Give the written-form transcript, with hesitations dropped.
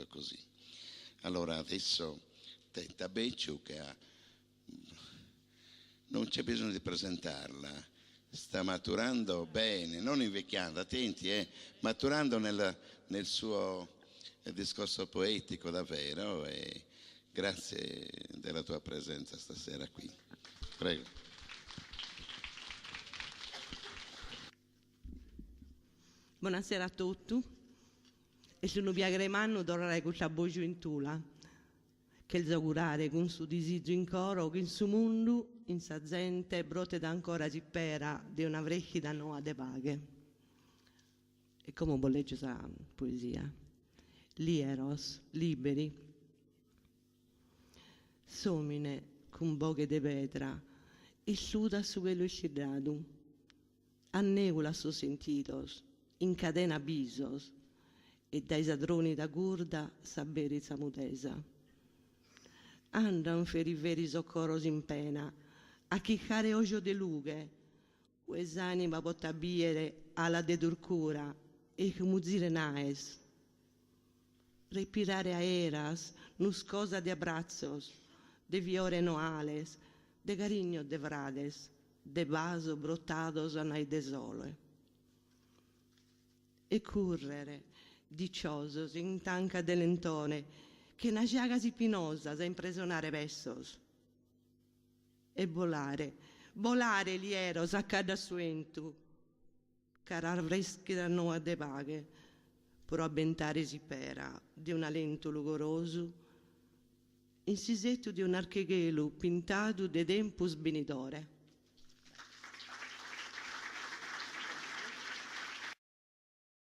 così. Allora adesso Tabecciu, che non c'è bisogno di presentarla, sta maturando bene, non invecchiando, attenti, maturando nel suo discorso poetico davvero, e grazie della tua presenza stasera qui. Prego. Buonasera a tutti. E sono piagremanno tornare con la voce in tula, che il augurare con suo disagio in coro, che in suo mondo, in sa gente, brote da ancora si spera di una vecchia nuova de paghe. E come bolleggio sa poesia. Lieros, liberi, somine con boghe de vetra, e suda su quello scidrado, annegula su sentitos, incadena bisos, e dai sadroni da gurda saberi samudesa. Andan per i veri soccorros in pena, a chiccare oggio de lughe, ues anima potabiere alla dedurcura, e muzire naes. Respirare aeras, nus cosa de abrazos, de viore noales, de cariño de vrades, de vaso brotados anai desole. E currere, dicciosos in tanca de lentone, che na giaga spinosa sa impresionare vessos. E volare lieros a cada suentu, carar freschi da noa de paghe, pro avventare si pera di un alento lugoroso, in sisetto di un archeghelo pintato de tempus benidore.